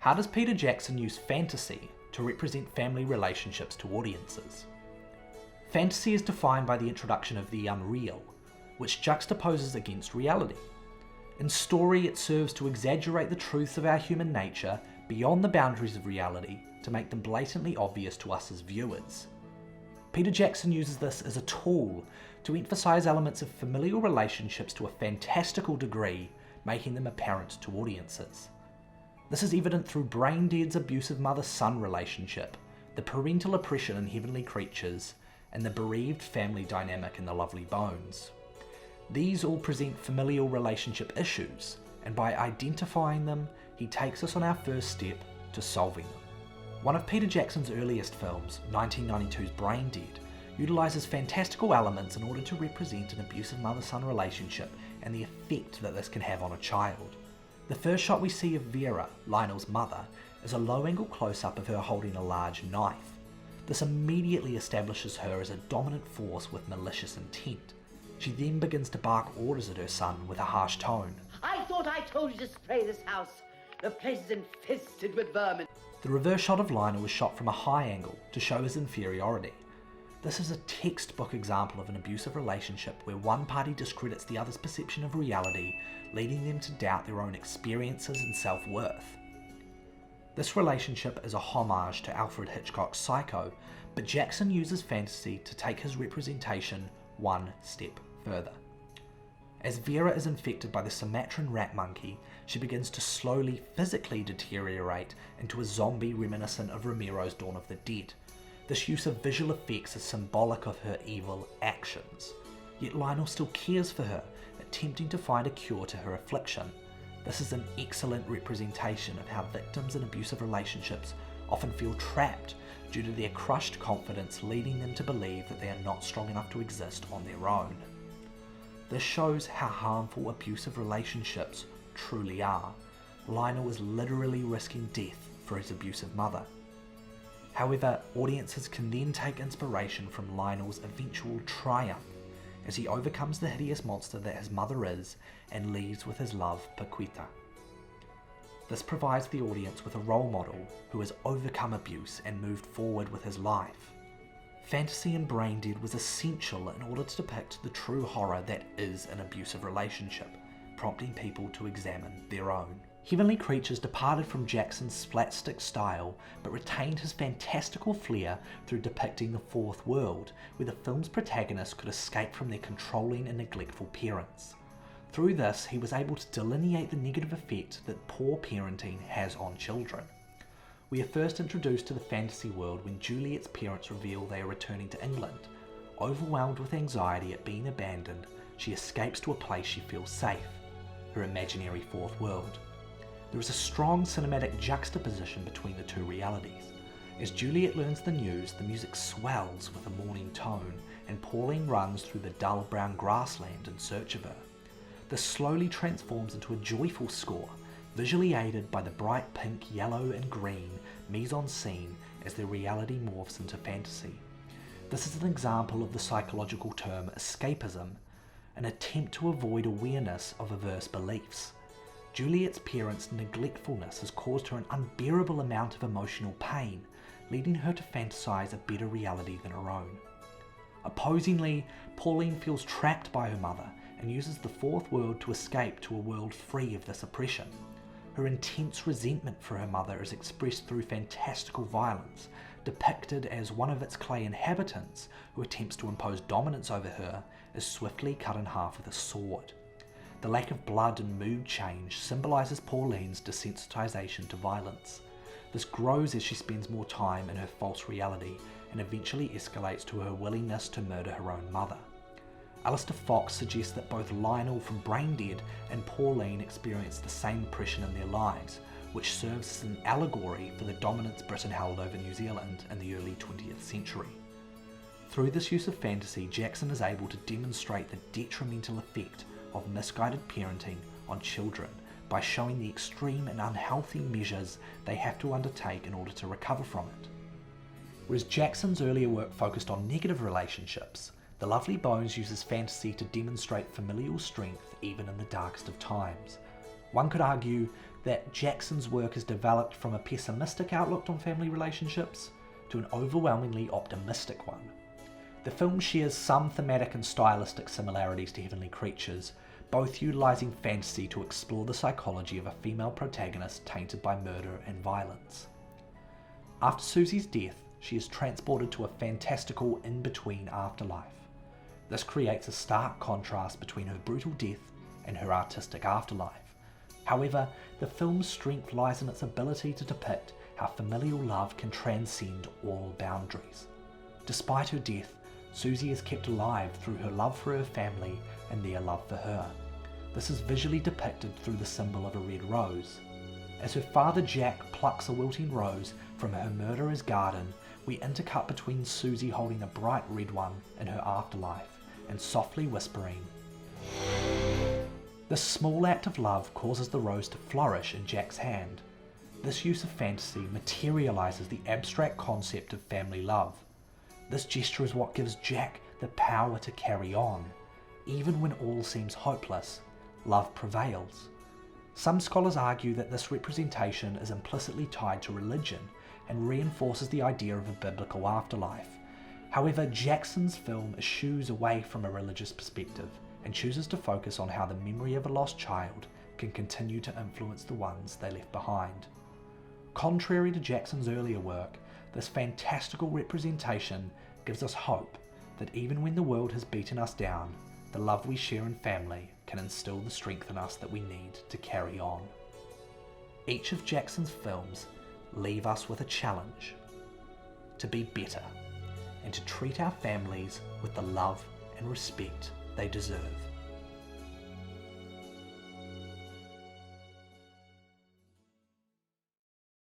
How does Peter Jackson use fantasy to represent family relationships to audiences? Fantasy is defined by the introduction of the unreal, which juxtaposes against reality. In story, it serves to exaggerate the truths of our human nature beyond the boundaries of reality to make them blatantly obvious to us as viewers. Peter Jackson uses this as a tool to emphasize elements of familial relationships to a fantastical degree, making them apparent to audiences. This is evident through Braindead's abusive mother-son relationship, the parental oppression in Heavenly Creatures, and the bereaved family dynamic in The Lovely Bones. These all present familial relationship issues, and by identifying them, he takes us on our first step to solving them. One of Peter Jackson's earliest films, 1992's Braindead, utilises fantastical elements in order to represent an abusive mother-son relationship and the effect that this can have on a child. The first shot we see of Vera, Lionel's mother, is a low-angle close-up of her holding a large knife. This immediately establishes her as a dominant force with malicious intent. She then begins to bark orders at her son with a harsh tone. I thought I told you to spray this house. The place is infested with vermin. The reverse shot of Lionel was shot from a high angle to show his inferiority. This is a textbook example of an abusive relationship where one party discredits the other's perception of reality, leading them to doubt their own experiences and self-worth. This relationship is a homage to Alfred Hitchcock's Psycho, but Jackson uses fantasy to take his representation one step further. As Vera is infected by the Sumatran rat monkey, she begins to slowly physically deteriorate into a zombie reminiscent of Romero's Dawn of the Dead. This use of visual effects is symbolic of her evil actions. Yet Lionel still cares for her, attempting to find a cure to her affliction. This is an excellent representation of how victims in abusive relationships often feel trapped due to their crushed confidence, leading them to believe that they are not strong enough to exist on their own. This shows how harmful abusive relationships truly are. Lionel is literally risking death for his abusive mother. However, audiences can then take inspiration from Lionel's eventual triumph as he overcomes the hideous monster that his mother is and leaves with his love, Paquita. This provides the audience with a role model who has overcome abuse and moved forward with his life. Fantasy in Braindead was essential in order to depict the true horror that is an abusive relationship, prompting people to examine their own. Heavenly Creatures departed from Jackson's slapstick style, but retained his fantastical flair through depicting the fourth world, where the film's protagonists could escape from their controlling and neglectful parents. Through this, he was able to delineate the negative effect that poor parenting has on children. We are first introduced to the fantasy world when Juliet's parents reveal they are returning to England. Overwhelmed with anxiety at being abandoned, she escapes to a place she feels safe, her imaginary fourth world. There is a strong cinematic juxtaposition between the two realities. As Juliet learns the news, the music swells with a mourning tone, and Pauline runs through the dull brown grassland in search of her. This slowly transforms into a joyful score, visually aided by the bright pink, yellow and green mise-en-scene as their reality morphs into fantasy. This is an example of the psychological term escapism, an attempt to avoid awareness of averse beliefs. Juliet's parents' neglectfulness has caused her an unbearable amount of emotional pain, leading her to fantasize a better reality than her own. Opposingly, Pauline feels trapped by her mother and uses the fourth world to escape to a world free of this oppression. Her intense resentment for her mother is expressed through fantastical violence, depicted as one of its clay inhabitants who attempts to impose dominance over her is swiftly cut in half with a sword. The lack of blood and mood change symbolizes Pauline's desensitization to violence. This grows as she spends more time in her false reality and eventually escalates to her willingness to murder her own mother. Alistair Fox suggests that both Lionel from Braindead and Pauline experience the same oppression in their lives, which serves as an allegory for the dominance Britain held over New Zealand in the early 20th century. Through this use of fantasy, Jackson is able to demonstrate the detrimental effect of misguided parenting on children by showing the extreme and unhealthy measures they have to undertake in order to recover from it. Whereas Jackson's earlier work focused on negative relationships, The Lovely Bones uses fantasy to demonstrate familial strength even in the darkest of times. One could argue that Jackson's work has developed from a pessimistic outlook on family relationships to an overwhelmingly optimistic one. The film shares some thematic and stylistic similarities to Heavenly Creatures, both utilising fantasy to explore the psychology of a female protagonist tainted by murder and violence. After Susie's death, she is transported to a fantastical in-between afterlife. This creates a stark contrast between her brutal death and her artistic afterlife. However, the film's strength lies in its ability to depict how familial love can transcend all boundaries. Despite her death, Susie is kept alive through her love for her family and their love for her. This is visually depicted through the symbol of a red rose. As her father Jack plucks a wilting rose from her murderer's garden, we intercut between Susie holding a bright red one in her afterlife and softly whispering. This small act of love causes the rose to flourish in Jack's hand. This use of fantasy materializes the abstract concept of family love. This gesture is what gives Jack the power to carry on. Even when all seems hopeless, love prevails. Some scholars argue that this representation is implicitly tied to religion and reinforces the idea of a biblical afterlife. However, Jackson's film eschews away from a religious perspective and chooses to focus on how the memory of a lost child can continue to influence the ones they left behind. Contrary to Jackson's earlier work, this fantastical representation gives us hope that even when the world has beaten us down, the love we share in family can instill the strength in us that we need to carry on. Each of Jackson's films leave us with a challenge to be better and to treat our families with the love and respect they deserve.